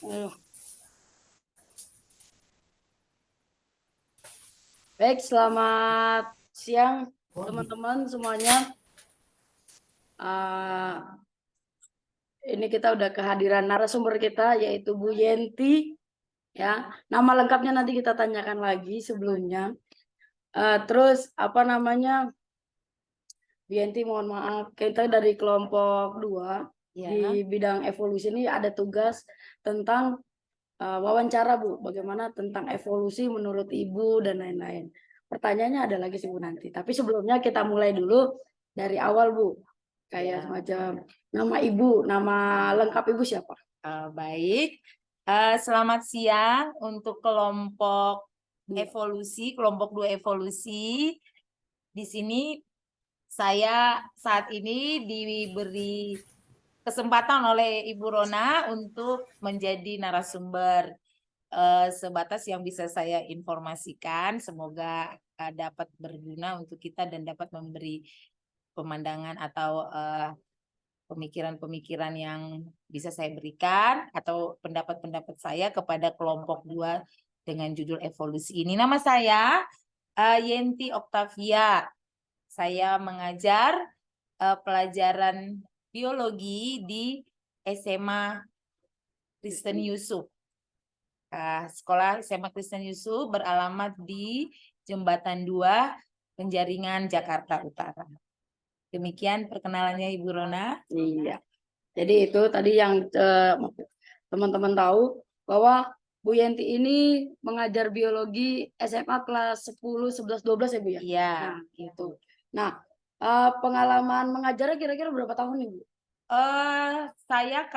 Eh, Baik, selamat siang teman-teman semuanya. Eh, ini kita udah kehadiran narasumber kita yaitu Bu Yenti. Ya, nama lengkapnya nanti kita tanyakan lagi sebelumnya. Terus apa namanya, Bu Yenti, mohon maaf, kita dari kelompok 2 Ya. di bidang evolusi ini ada tugas tentang wawancara, Bu. Bagaimana tentang evolusi menurut Ibu dan lain-lain. Pertanyaannya ada lagi sih Bu nanti. Tapi sebelumnya kita mulai dulu dari awal, Bu. Kayak semacam nama Ibu, nama lengkap Ibu siapa? Baik. Selamat siang untuk kelompok evolusi, kelompok 2 evolusi. Di sini saya saat ini diberi kesempatan oleh Ibu Rona untuk menjadi narasumber. Sebatas yang bisa saya informasikan, semoga dapat berguna untuk kita dan dapat memberi pemandangan atau pemikiran-pemikiran yang bisa saya berikan atau pendapat-pendapat saya kepada kelompok 2 dengan judul evolusi ini. Nama saya Yenti Octavia. Saya mengajar pelajaran biologi di SMA Kristen Yusuf. Sekolah SMA Kristen Yusuf beralamat di Jembatan 2, Penjaringan, Jakarta Utara. Demikian perkenalannya Ibu Rona. Iya. Jadi itu tadi yang teman-teman tahu bahwa Bu Yenti ini mengajar biologi SMA kelas 10, 11, 12 ya Bu ya? Iya, Nah, gitu. Nah, pengalaman mengajarnya kira-kira berapa tahun nih Bu? Saya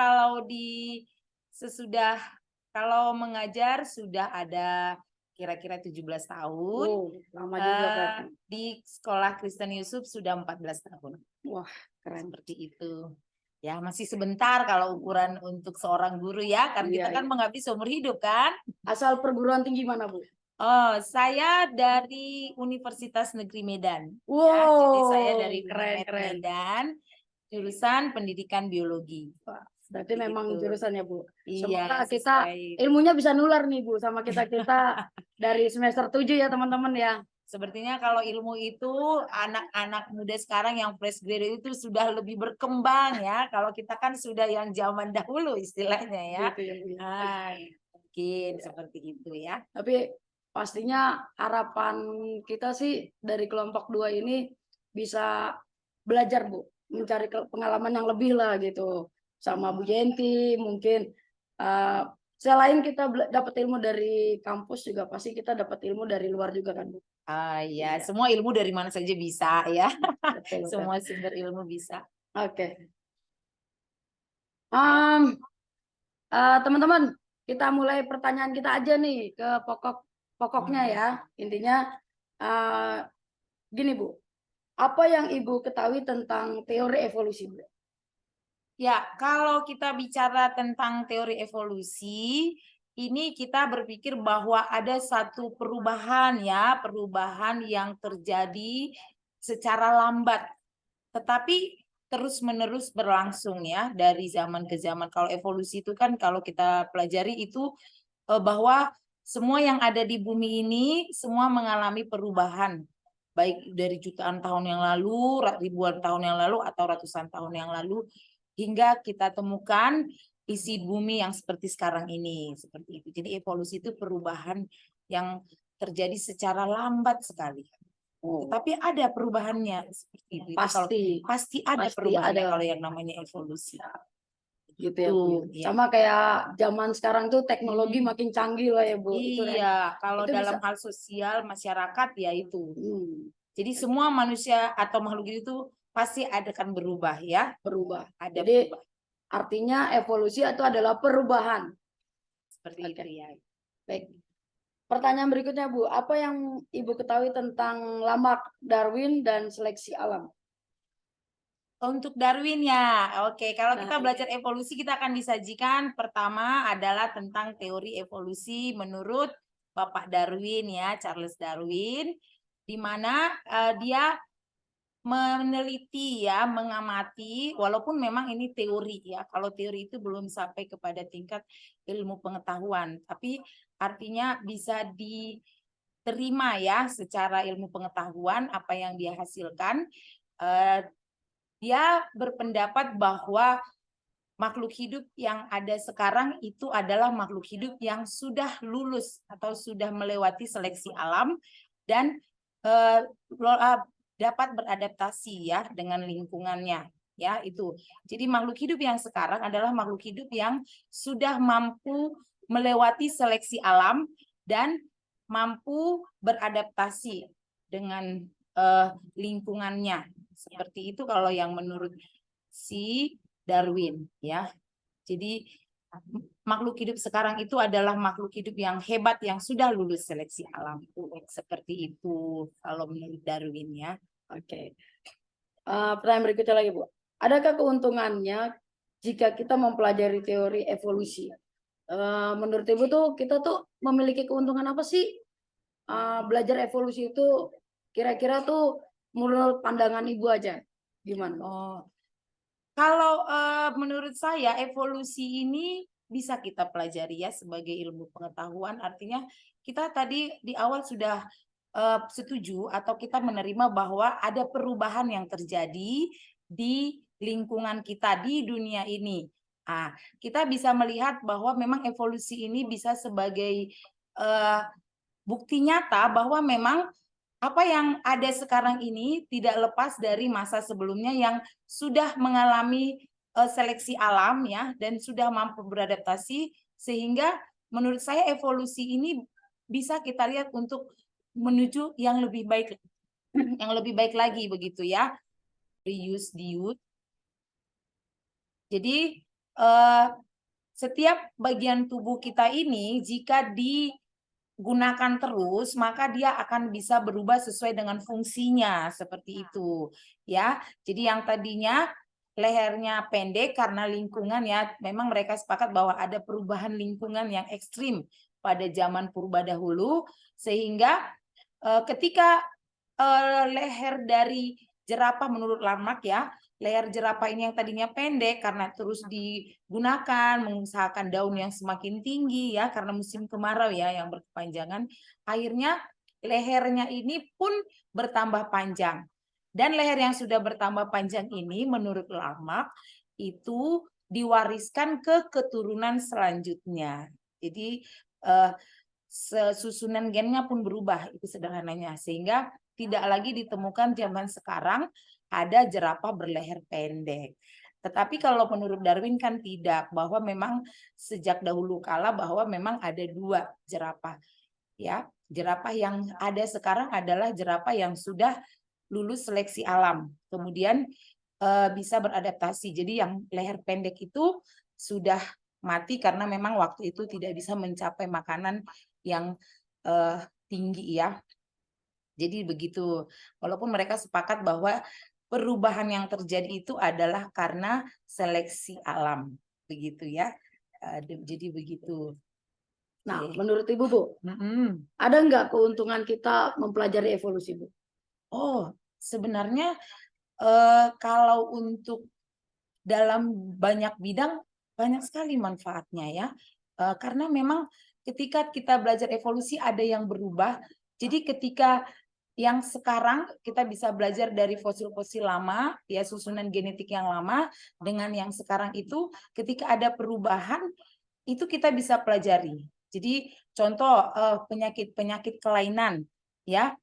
sesudah kalau mengajar sudah ada kira-kira 17 tahun. Oh, lama juga kan. Di sekolah Kristen Yusuf sudah 14 tahun. Wah, keren. Seperti itu. Ya, masih sebentar kalau ukuran untuk seorang guru ya, kan Iya, kita kan iya. mengabdi seumur hidup kan. Asal perguruan tinggi mana Bu? Oh, saya dari Universitas Negeri Medan. Wow, Ya, jadi saya dari keren, UNMED keren. Medan, jurusan Pendidikan Biologi. Wah, berarti memang Itu. jurusannya Bu. Iya, Semoga kita sesuai. ilmunya bisa nular nih Bu sama kita-kita dari semester 7 ya teman-teman ya. Sepertinya kalau ilmu itu anak-anak muda sekarang yang fresh graduate itu sudah lebih berkembang ya. Kalau kita kan sudah yang zaman dahulu istilahnya ya. Gitu ya Bu ya. Mungkin seperti itu ya. Tapi pastinya harapan kita sih dari kelompok 2 ini bisa belajar Bu, mencari pengalaman yang lebih lah gitu. Sama Bu Yenti mungkin selain kita dapat ilmu dari kampus juga pasti kita dapat ilmu dari luar juga kan Bu. Ya, semua ilmu dari mana saja bisa ya. Betul, betul. Semua sumber ilmu bisa. Oke. Teman-teman, kita mulai pertanyaan kita aja nih ke pokoknya ya. Intinya gini Bu, apa yang Ibu ketahui tentang teori evolusi Bu? Ya, kalau kita bicara tentang teori evolusi, ini kita berpikir bahwa ada satu perubahan ya, perubahan yang terjadi secara lambat, tetapi terus-menerus berlangsung ya dari zaman ke zaman. Kalau evolusi itu kan kalau kita pelajari itu bahwa semua yang ada di bumi ini semua mengalami perubahan, baik dari jutaan tahun yang lalu, ribuan tahun yang lalu, atau ratusan tahun yang lalu, hingga kita temukan isi bumi yang seperti sekarang ini. Seperti itu. Jadi evolusi itu perubahan yang terjadi secara lambat sekali. Tapi ada perubahannya seperti itu. Pasti ada perubahannya kalau yang namanya evolusi. Gitu ya Bu. Sama kayak zaman sekarang tuh teknologi makin canggih lah ya Bu. Iya, kalau itu dalam bisa. hal sosial masyarakat ya itu. Jadi semua manusia atau makhluk itu pasti akan berubah ya. Berubah. Ada Jadi berubah. artinya evolusi itu adalah perubahan. Seperti itu ya. Baik. Pertanyaan berikutnya Bu, apa yang Ibu ketahui tentang Lamarck Darwin dan seleksi alam? Untuk Darwin ya, oke. Kalau kita belajar evolusi, kita akan disajikan pertama adalah tentang teori evolusi menurut Bapak Darwin ya, Charles Darwin, di mana dia meneliti ya, mengamati, walaupun memang ini teori ya. Kalau teori itu belum sampai kepada tingkat ilmu pengetahuan, tapi artinya bisa diterima ya secara ilmu pengetahuan apa yang dia hasilkan. Dia berpendapat bahwa makhluk hidup yang ada sekarang itu adalah makhluk hidup yang sudah lulus atau sudah melewati seleksi alam dan dapat beradaptasi ya dengan lingkungannya ya itu. Jadi makhluk hidup yang sekarang adalah makhluk hidup yang sudah mampu melewati seleksi alam dan mampu beradaptasi dengan lingkungannya. Seperti itu kalau yang menurut si Darwin ya. Jadi makhluk hidup sekarang itu adalah makhluk hidup yang hebat yang sudah lulus seleksi alam. Seperti itu kalau menurut Darwin ya. Oke. Pertanyaan berikutnya lagi, Bu. Adakah keuntungannya jika kita mempelajari teori evolusi? Menurut Ibu tuh kita tuh memiliki keuntungan apa sih? Belajar evolusi itu kira-kira tuh menurut pandangan Ibu aja gimana? Oh, kalau menurut saya evolusi ini bisa kita pelajari ya sebagai ilmu pengetahuan. Artinya kita tadi di awal sudah setuju atau kita menerima bahwa ada perubahan yang terjadi di lingkungan kita di dunia ini. Kita bisa melihat bahwa memang evolusi ini bisa sebagai bukti nyata bahwa memang apa yang ada sekarang ini tidak lepas dari masa sebelumnya yang sudah mengalami seleksi alam ya dan sudah mampu beradaptasi, sehingga menurut saya evolusi ini bisa kita lihat untuk menuju yang lebih baik lagi begitu ya. Reuse, diuse. Jadi setiap bagian tubuh kita ini jika digunakan terus, maka dia akan bisa berubah sesuai dengan fungsinya seperti itu ya. Jadi yang tadinya lehernya pendek karena lingkungan ya, memang mereka sepakat bahwa ada perubahan lingkungan yang ekstrim pada zaman purba dahulu, sehingga ketika leher dari jerapah menurut Lamarck ya, leher jerapah ini yang tadinya pendek karena terus digunakan mengusahakan daun yang semakin tinggi ya karena musim kemarau ya yang berkepanjangan, akhirnya lehernya ini pun bertambah panjang. Dan leher yang sudah bertambah panjang ini menurut Lamarck itu diwariskan ke keturunan selanjutnya. Jadi susunan gennya pun berubah itu sederhananya, sehingga tidak lagi ditemukan zaman sekarang ada jerapah berleher pendek. Tetapi kalau menurut Darwin kan tidak, bahwa memang sejak dahulu kala bahwa memang ada dua jerapah. Ya, jerapah yang ada sekarang adalah jerapah yang sudah lulus seleksi alam. Kemudian bisa beradaptasi. Jadi yang leher pendek itu sudah mati karena memang waktu itu tidak bisa mencapai makanan yang tinggi ya. Jadi begitu, walaupun mereka sepakat bahwa perubahan yang terjadi itu adalah karena seleksi alam, begitu ya. Jadi begitu. Nah, menurut Ibu, Bu, ada nggak keuntungan kita mempelajari evolusi, Bu? Oh, sebenarnya kalau untuk dalam banyak bidang banyak sekali manfaatnya ya. Karena memang ketika kita belajar evolusi ada yang berubah. Jadi ketika yang sekarang kita bisa belajar dari fosil-fosil lama, ya susunan genetik yang lama dengan yang sekarang itu ketika ada perubahan itu kita bisa pelajari. Jadi contoh penyakit-penyakit kelainan, ya.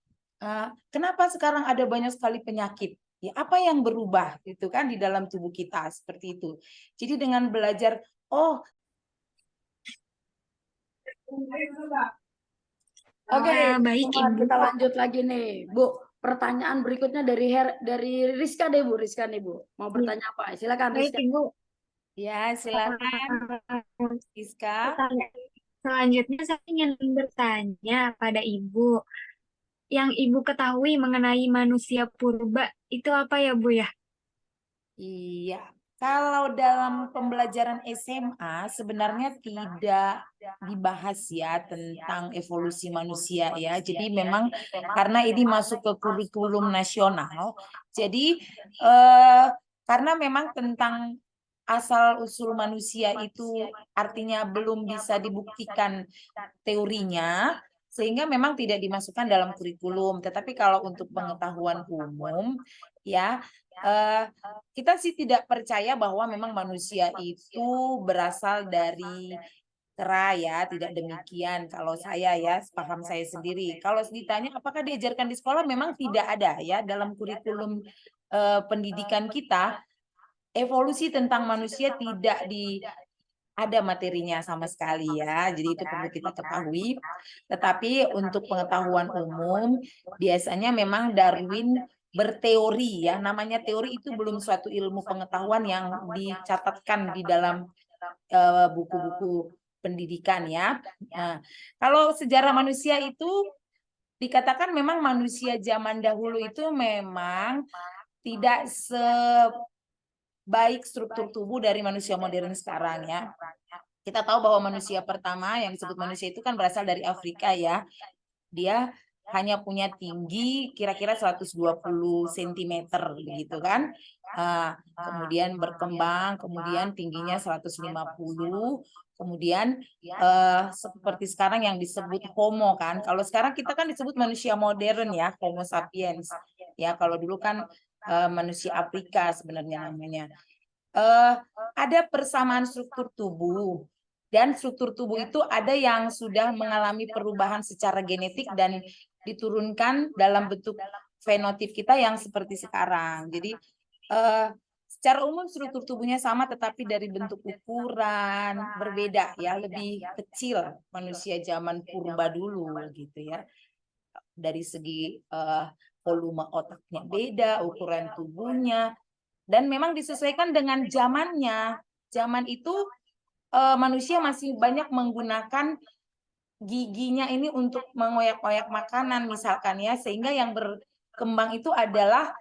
Kenapa sekarang ada banyak sekali penyakit? Ya, apa yang berubah itu kan di dalam tubuh kita seperti itu. Jadi dengan belajar, oh. Oke, baik Ibu. kita lanjut lagi nih, Bu. Pertanyaan berikutnya dari Rizka deh, Bu. Rizka nih, Bu. Mau bertanya apa? Silakan Baik Rizka. Ibu. Ya, silakan Rizka. Selanjutnya saya ingin bertanya pada Ibu. Yang Ibu ketahui mengenai manusia purba itu apa ya Bu ya? Iya, Kalau dalam pembelajaran SMA sebenarnya tidak dibahas ya tentang evolusi manusia ya. Jadi memang karena ini masuk ke kurikulum nasional, jadi karena memang tentang asal usul manusia itu artinya belum bisa dibuktikan teorinya, sehingga memang tidak dimasukkan dalam kurikulum. Tetapi kalau untuk pengetahuan umum ya, kita sih tidak percaya bahwa memang manusia itu berasal dari kera ya, tidak demikian kalau saya ya, paham saya sendiri. Kalau ditanya apakah diajarkan di sekolah, memang tidak ada ya dalam kurikulum pendidikan kita, evolusi tentang manusia tidak ada materinya sama sekali ya. Jadi itu perlu kita ketahui. Tetapi untuk pengetahuan umum, biasanya memang Darwin berteori ya. Namanya teori itu belum suatu ilmu pengetahuan yang dicatatkan di dalam buku-buku pendidikan ya. Nah, kalau sejarah manusia itu dikatakan memang manusia zaman dahulu itu memang tidak sebaik struktur tubuh dari manusia modern sekarang ya. Kita tahu bahwa manusia pertama yang disebut manusia itu kan berasal dari Afrika ya. Dia hanya punya tinggi kira-kira 120 cm begitu kan. Kemudian berkembang, kemudian tingginya 150, kemudian seperti sekarang yang disebut Homo kan. Kalau sekarang kita kan disebut manusia modern ya, Homo sapiens. Ya, kalau dulu kan manusia Afrika sebenarnya namanya. Ada persamaan struktur tubuh, dan struktur tubuh itu ada yang sudah mengalami perubahan secara genetik dan diturunkan dalam bentuk fenotip kita yang seperti sekarang. Jadi secara umum struktur tubuhnya sama, tetapi dari bentuk ukuran berbeda ya, lebih kecil manusia zaman purba dulu gitu ya. Dari segi volume otaknya beda, ukuran tubuhnya, dan memang disesuaikan dengan zamannya. Zaman itu manusia masih banyak menggunakan giginya ini untuk mengoyak-oyak makanan misalkan ya, sehingga yang berkembang itu adalah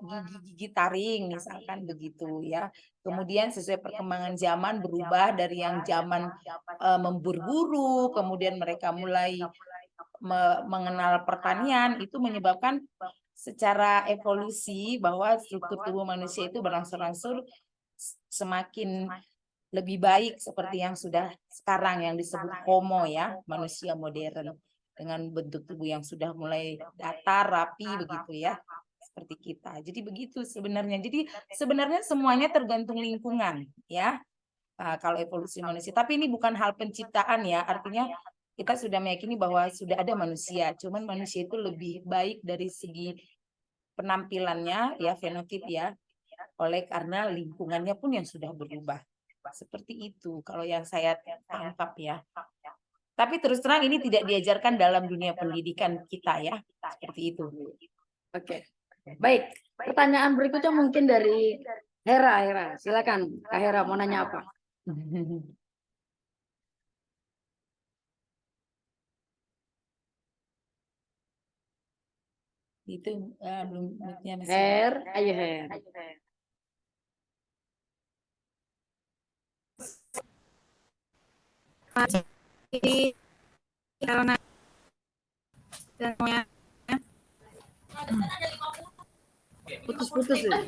gigi-gigi taring misalkan begitu ya. Kemudian sesuai perkembangan zaman berubah dari yang zaman memburu, kemudian mereka mulai mengenal pertanian, itu menyebabkan secara evolusi bahwa struktur tubuh manusia itu berangsur-angsur semakin lebih baik seperti yang sudah sekarang yang disebut Homo ya, manusia modern dengan bentuk tubuh yang sudah mulai datar, rapi begitu ya, seperti kita. Jadi begitu sebenarnya. Jadi sebenarnya semuanya tergantung lingkungan ya. Kalau evolusi manusia, tapi ini bukan hal penciptaan ya, artinya kita sudah meyakini bahwa sudah ada manusia, cuman manusia itu lebih baik dari segi penampilannya ya, fenotip ya, oleh karena lingkungannya pun yang sudah berubah. Seperti itu kalau yang saya tangkap ya. Tapi terus terang ini tidak diajarkan dalam dunia pendidikan kita ya, seperti itu. Oke. Baik, pertanyaan berikutnya mungkin dari Hera. Silakan Kak Hera, mau nanya apa? Itu belum mic-nya masih. Ayo Her. Karena semuanya Putus-putus ya.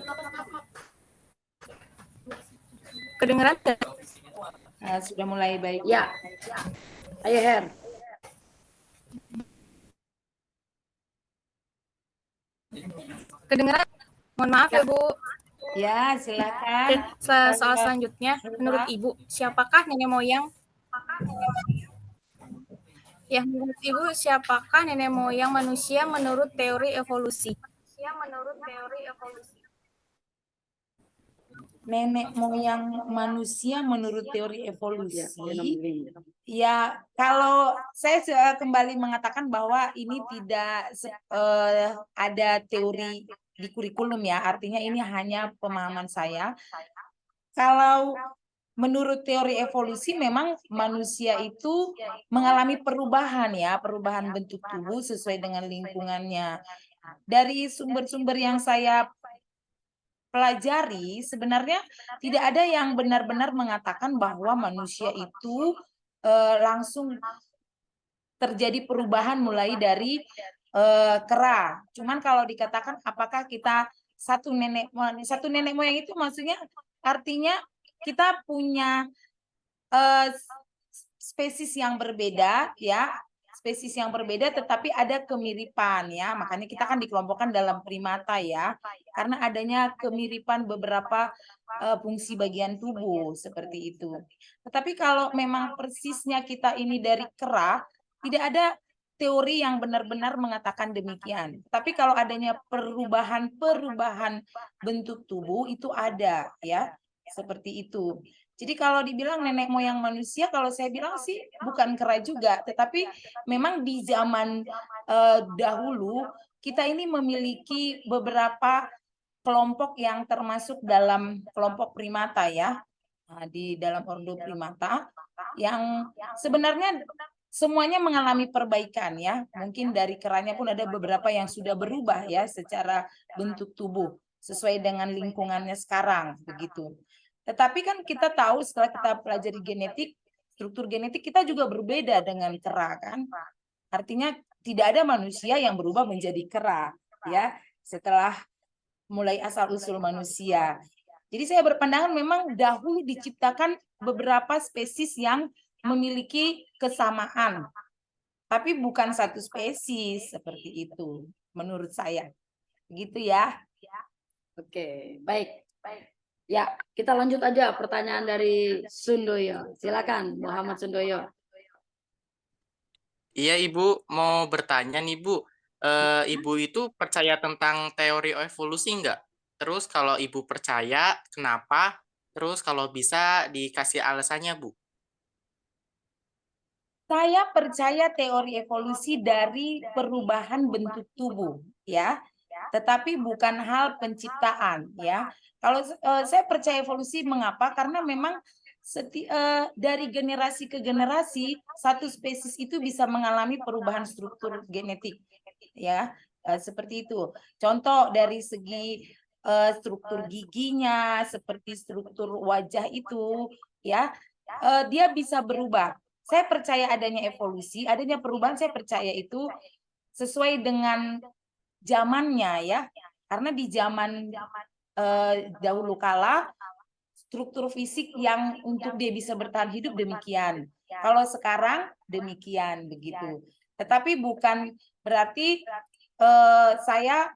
kedengeran nggak? Sudah mulai baik. Ya. Ayo Her. Kedengeran? Mohon maaf ya Bu. Ya, silakan. Soal selanjutnya, menurut Ibu, siapakah nenek moyang? Ya, menurut Ibu, siapakah nenek moyang manusia menurut teori evolusi? Nenek moyang manusia menurut teori evolusi. Ya, Ya, kalau saya kembali mengatakan bahwa ini tidak ada teori di kurikulum ya, artinya ini hanya pemahaman saya. Kalau menurut teori evolusi memang manusia itu mengalami perubahan ya, perubahan bentuk tubuh sesuai dengan lingkungannya. Dari sumber-sumber yang saya pelajari, sebenarnya tidak ada yang benar-benar mengatakan bahwa manusia itu langsung terjadi perubahan mulai dari kera. Cuman kalau dikatakan apakah kita satu nenek moyang itu maksudnya artinya kita punya spesies yang berbeda ya, spesies yang berbeda tetapi ada kemiripan ya. Makanya kita kan dikelompokkan dalam primata ya. Karena adanya kemiripan beberapa fungsi bagian tubuh seperti itu. Tetapi kalau memang persisnya kita ini dari kera, tidak ada teori yang benar-benar mengatakan demikian. Tapi kalau adanya perubahan bentuk tubuh itu ada ya, seperti itu. Jadi kalau dibilang nenek moyang manusia, kalau saya bilang sih bukan kera juga, tetapi memang di zaman dahulu kita ini memiliki beberapa kelompok yang termasuk dalam kelompok primata ya, di dalam ordo primata yang sebenarnya semuanya mengalami perbaikan ya. Mungkin dari keranya pun ada beberapa yang sudah berubah ya secara bentuk tubuh sesuai dengan lingkungannya sekarang begitu. Tetapi kan kita tahu setelah kita pelajari genetik, struktur genetik kita juga berbeda dengan kera kan. Artinya tidak ada manusia yang berubah menjadi kera ya setelah mulai asal-usul manusia. Jadi saya berpandangan memang dahulu diciptakan beberapa spesies yang memiliki kesamaan. Tapi bukan satu spesies seperti itu menurut saya. Begitu ya. Oke, baik. Ya, kita lanjut aja pertanyaan dari Sundoyo. Silakan, Muhammad Sundoyo. Iya Ibu, mau bertanya nih Bu. Ibu itu percaya tentang teori evolusi enggak? Terus kalau Ibu percaya, kenapa? Terus kalau bisa dikasih alasannya Bu. Saya percaya teori evolusi dari perubahan bentuk tubuh, ya, tetapi bukan hal penciptaan, ya. Kalau saya percaya evolusi, mengapa? Karena memang dari generasi ke generasi satu spesies itu bisa mengalami perubahan struktur genetik, ya, seperti itu. Contoh dari segi struktur giginya, seperti struktur wajah itu, ya, dia bisa berubah. Saya percaya adanya evolusi, adanya perubahan, saya percaya itu sesuai dengan zamannya ya. Karena di zaman dahulu kala struktur fisik yang untuk dia bisa bertahan hidup demikian. Kalau sekarang demikian begitu. Tetapi bukan berarti saya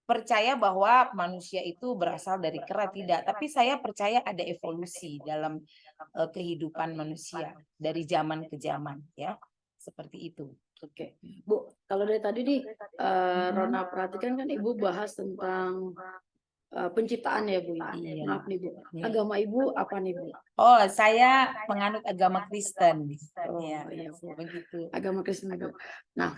percaya bahwa manusia itu berasal dari kera, tidak, tapi saya percaya ada evolusi dalam kehidupan manusia dari zaman ke zaman ya, seperti itu. Oke, Bu, kalau dari tadi nih Rona perhatikan kan Ibu bahas tentang penciptaan ya Bu. Iya. Maaf nih Bu, Iya. agama Ibu apa nih Bu? Oh, saya penganut agama Kristen. Oh, Iya, iya, Bu. begitu. Agama Kristen Bu. Nah,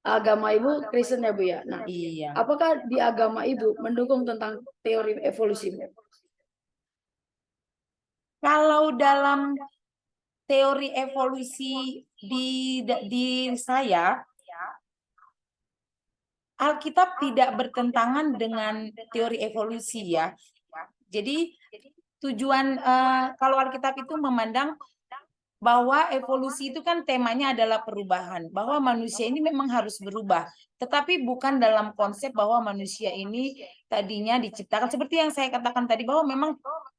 agama Ibu Kristen ya Bu ya. Nah, Iya. apakah di agama Ibu mendukung tentang teori evolusi Bu? Kalau dalam teori evolusi di saya, Alkitab tidak bertentangan dengan teori evolusi ya. Jadi tujuan kalau Alkitab itu memandang bahwa evolusi itu kan temanya adalah perubahan, bahwa manusia ini memang harus berubah, tetapi bukan dalam konsep bahwa manusia ini tadinya diciptakan seperti yang saya katakan tadi, bahwa memang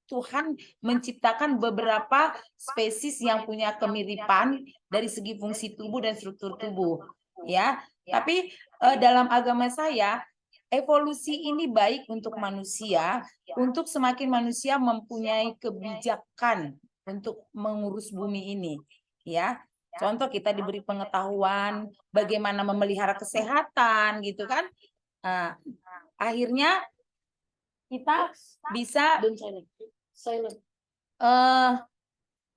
Tuhan menciptakan beberapa spesies yang punya kemiripan dari segi fungsi tubuh dan struktur tubuh, ya. Tapi dalam agama saya evolusi ini baik untuk manusia, untuk semakin manusia mempunyai kebijakan untuk mengurus bumi ini, ya. Contoh kita diberi pengetahuan bagaimana memelihara kesehatan, gitu kan. Nah, akhirnya kita bisa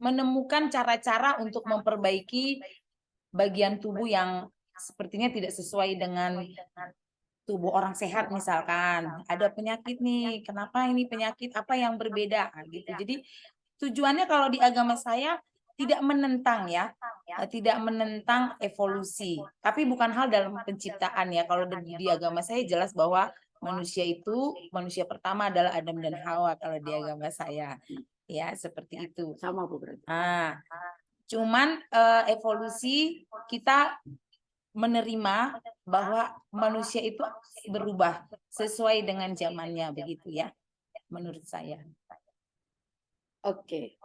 menemukan cara-cara untuk memperbaiki bagian tubuh yang sepertinya tidak sesuai dengan tubuh orang sehat, misalkan ada penyakit nih, kenapa ini penyakit, apa yang berbeda gitu. Jadi tujuannya kalau di agama saya tidak menentang ya, tidak menentang evolusi. Tapi bukan hal dalam penciptaan ya. Kalau di agama saya jelas bahwa manusia pertama adalah Adam dan Hawa kalau di agama saya. Ya, seperti itu. Sama Bu berarti. Cuman evolusi kita menerima bahwa manusia itu berubah sesuai dengan zamannya begitu ya, menurut saya. Oke.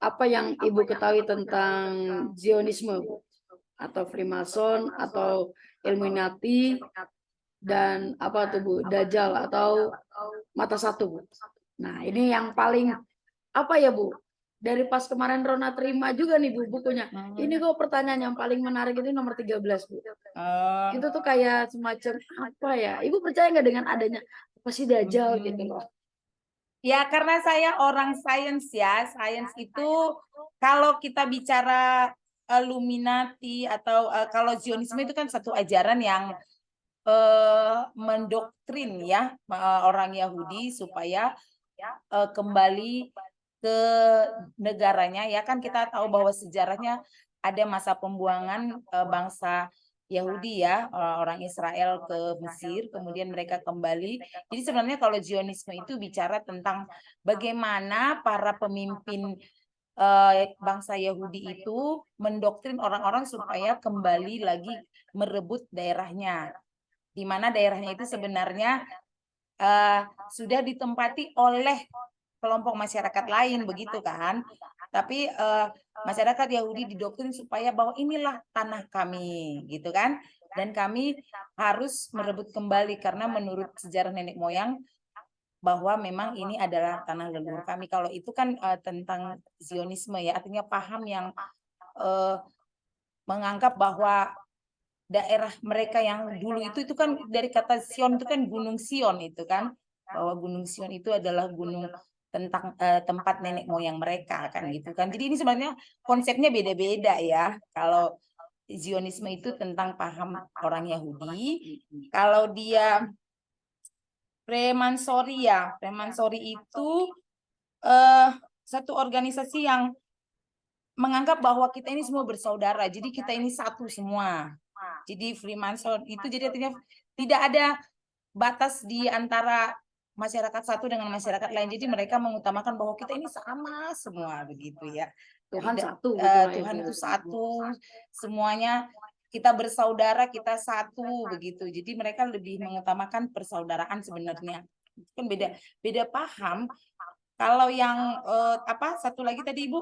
Apa yang Ibu ketahui tentang Zionisme, Bu? Atau Freemason atau Illuminati dan apa tuh Bu? Dajjal atau Mata Satu, Bu? Nah, ini yang paling apa ya, Bu? Dari pas kemarin Rona terima juga nih Bu bukunya. Ini kok pertanyaan yang paling menarik itu nomor 13, Bu. Itu tuh kayak semacam apa ya? Ibu percaya nggak dengan adanya apa sih Dajjal gitu loh? Ya, karena saya orang sains ya. Sains itu kalau kita bicara Illuminati atau kalau Zionisme itu kan satu ajaran yang mendoktrin ya orang Yahudi supaya kembali ke negaranya ya, kan kita tahu bahwa sejarahnya ada masa pembuangan bangsa Yahudi ya, orang Israel ke Mesir, kemudian mereka kembali. Jadi sebenarnya kalau Zionisme itu bicara tentang bagaimana para pemimpin bangsa Yahudi itu mendoktrin orang-orang supaya kembali lagi merebut daerahnya, di mana daerahnya itu sebenarnya sudah ditempati oleh kelompok masyarakat lain begitu kan. Tapi masyarakat Yahudi didoktrin supaya bahwa inilah tanah kami gitu kan, dan kami harus merebut kembali karena menurut sejarah nenek moyang bahwa memang ini adalah tanah leluhur kami. Kalau itu kan tentang Zionisme ya, artinya paham yang menganggap bahwa daerah mereka yang dulu itu kan dari kata Sion itu kan Gunung Sion itu kan, bahwa Gunung Sion itu adalah gunung tentang tempat nenek moyang mereka kan gitu kan. Jadi ini sebenarnya konsepnya beda-beda ya. Kalau Zionisme itu tentang paham orang Yahudi, kalau dia Freemansori ya, Freemansori itu satu organisasi yang menganggap bahwa kita ini semua bersaudara, jadi kita ini satu semua. Jadi Freemason itu jadi artinya tidak ada batas di antara masyarakat satu dengan masyarakat lain. Jadi mereka mengutamakan bahwa kita ini sama semua begitu ya. Tuhan Tidak, satu gitu lah ya, Tuhan Bu. itu satu, semuanya kita bersaudara, kita satu begitu. Jadi mereka lebih mengutamakan persaudaraan sebenarnya. Kan beda paham. Kalau yang apa satu lagi tadi Ibu?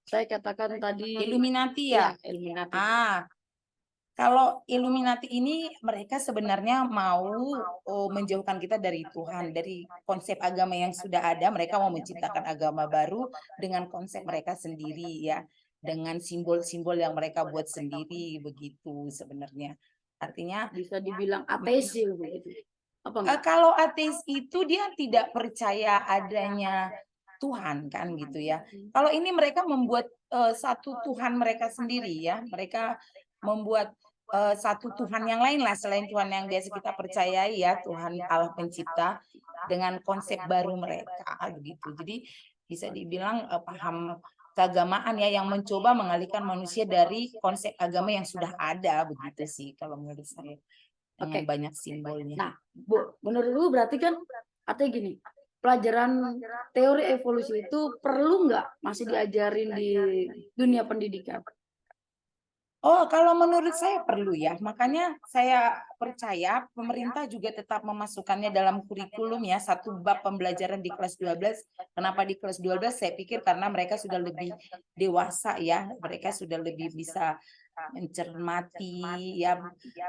Saya katakan tadi Illuminati ya. Illuminati. Kalau Illuminati ini mereka sebenarnya mau menjauhkan kita dari Tuhan, dari konsep agama yang sudah ada. Mereka mau menciptakan agama baru dengan konsep mereka sendiri ya, dengan simbol-simbol yang mereka buat sendiri begitu sebenarnya. Artinya Bisa dibilang ateis sih begitu. Apa enggak? kalau ateis itu dia tidak percaya adanya Tuhan kan gitu ya. Kalau ini mereka membuat satu Tuhan mereka sendiri ya. Mereka membuat satu Tuhan yang lain lah selain Tuhan yang biasa kita percayai ya, Tuhan Allah pencipta dengan konsep baru mereka begitu. Jadi bisa dibilang paham keagamaan ya yang mencoba mengalihkan manusia dari konsep agama yang sudah ada begitu sih kalau menurut saya, dengan banyak simbolnya. Nah, Bu, menurut Ibu berarti kan artinya gini, pelajaran teori evolusi itu perlu nggak masih diajarin di dunia pendidikan? Oh, kalau menurut saya perlu ya. Makanya saya percaya pemerintah juga tetap memasukkannya dalam kurikulum ya, satu bab pembelajaran di kelas 12. Kenapa di kelas 12? Saya pikir karena mereka sudah lebih dewasa ya. Mereka sudah lebih bisa mencermati ya,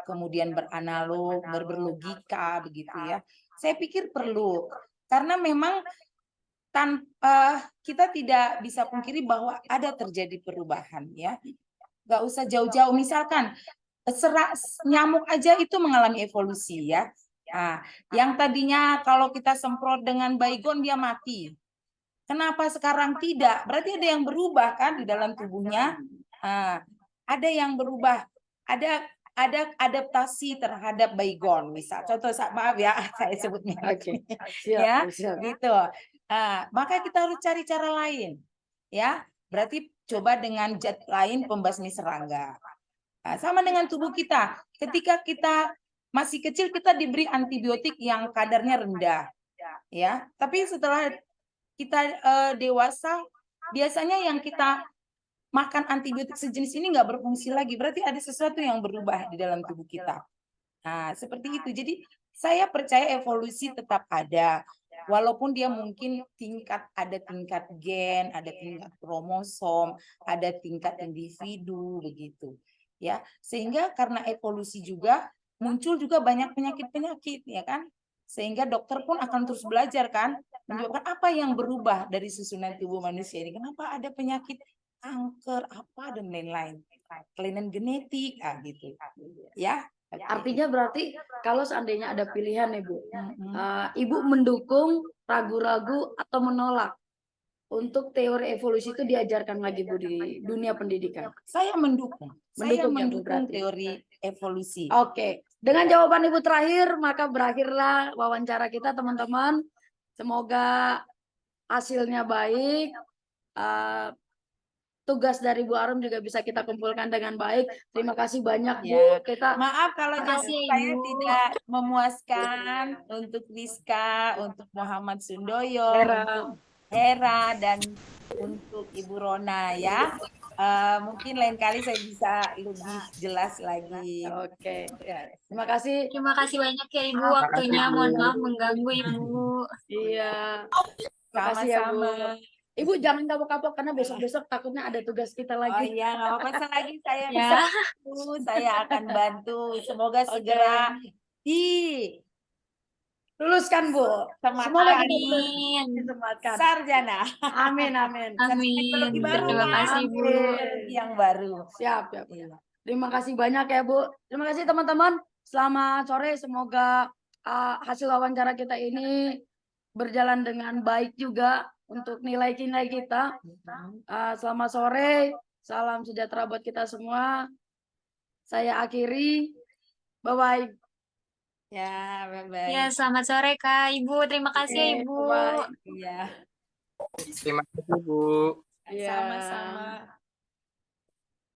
kemudian beranalog, berlogika begitu ya. Saya pikir perlu. Karena memang tanpa kita tidak bisa pungkiri bahwa ada terjadi perubahan ya. Nggak usah jauh-jauh, misalkan nyamuk aja itu mengalami evolusi ya. Nah, yang tadinya kalau kita semprot dengan baygon dia mati. Kenapa sekarang tidak? Berarti ada yang berubah kan di dalam tubuhnya. Nah, ada yang berubah. Ada adaptasi terhadap baygon misal. Contoh maaf ya, saya sebut merek. Oke, Ya, siap. gitu. Maka kita harus cari cara lain, ya. Berarti coba dengan zat lain pembasmi serangga. Sama dengan tubuh kita. Ketika kita masih kecil, kita diberi antibiotik yang kadarnya rendah, ya. Tapi setelah kita dewasa, biasanya yang kita makan antibiotik sejenis ini nggak berfungsi lagi. Berarti ada sesuatu yang berubah di dalam tubuh kita. Nah, seperti itu. Jadi saya percaya evolusi tetap ada. Walaupun dia mungkin ada tingkat gen, ada tingkat kromosom, ada tingkat individu begitu. Ya, sehingga karena evolusi juga muncul juga banyak penyakit-penyakit, ya kan? Sehingga dokter pun akan terus belajar kan, menyebabkan apa yang berubah dari susunan tubuh manusia ini. Kenapa ada penyakit kanker apa dan lain-lain. Kelainan genetik gitu. Ya. Artinya berarti kalau seandainya ada pilihan nih Bu, Ibu mendukung, ragu-ragu atau menolak untuk teori evolusi itu diajarkan lagi Bu di dunia pendidikan? Saya mendukung. Saya Mendukung ya, Bu, mendukung berarti. teori evolusi. Oke, dengan jawaban Ibu terakhir, maka berakhirlah wawancara kita teman-teman. Semoga hasilnya baik. Tugas dari Bu Arum juga bisa kita kumpulkan dengan baik. Terima kasih banyak Bu. Ya. Kita Maaf kalau jawaban Makasih ya, saya Ibu. tidak memuaskan untuk Rizka, untuk Muhammad Sundoyo, Hera. untuk Hera dan untuk Ibu Rona ya. Mungkin lain kali saya bisa lebih jelas lagi. Oke. Ya. Terima kasih. Terima kasih banyak ya Ibu Terima kasih, waktunya. Bu. Mohon maaf mengganggu Ibu. Iya. Terima kasih ya Bu. Sama-sama. Ibu jangan kapok-kapok karena besok-besok takutnya ada tugas kita Oh lagi. iya, nggak apa-apa. Selagi saya Ya. bisa bantu, saya akan bantu. Semoga segera Luluskan Bu. Semangat. Semoga kita Amin. disematkan. sarjana. Amin amin. Amin. Teknologi baru, Terima Mas. kasih Bu. Teknologi yang baru. Siap, siap. Iya. Terima kasih banyak ya Bu. Terima kasih teman-teman. Selamat sore. Semoga hasil wawancara kita ini berjalan dengan baik juga untuk nilai-nilai kita. Selamat sore. Salam sejahtera buat kita semua. Saya akhiri. Bye-bye. Ya, bye-bye. Ya, selamat sore Kak Ibu. Terima kasih ya Ibu. Bye-bye. Iya. Terima kasih, Bu. Iya. Sama-sama.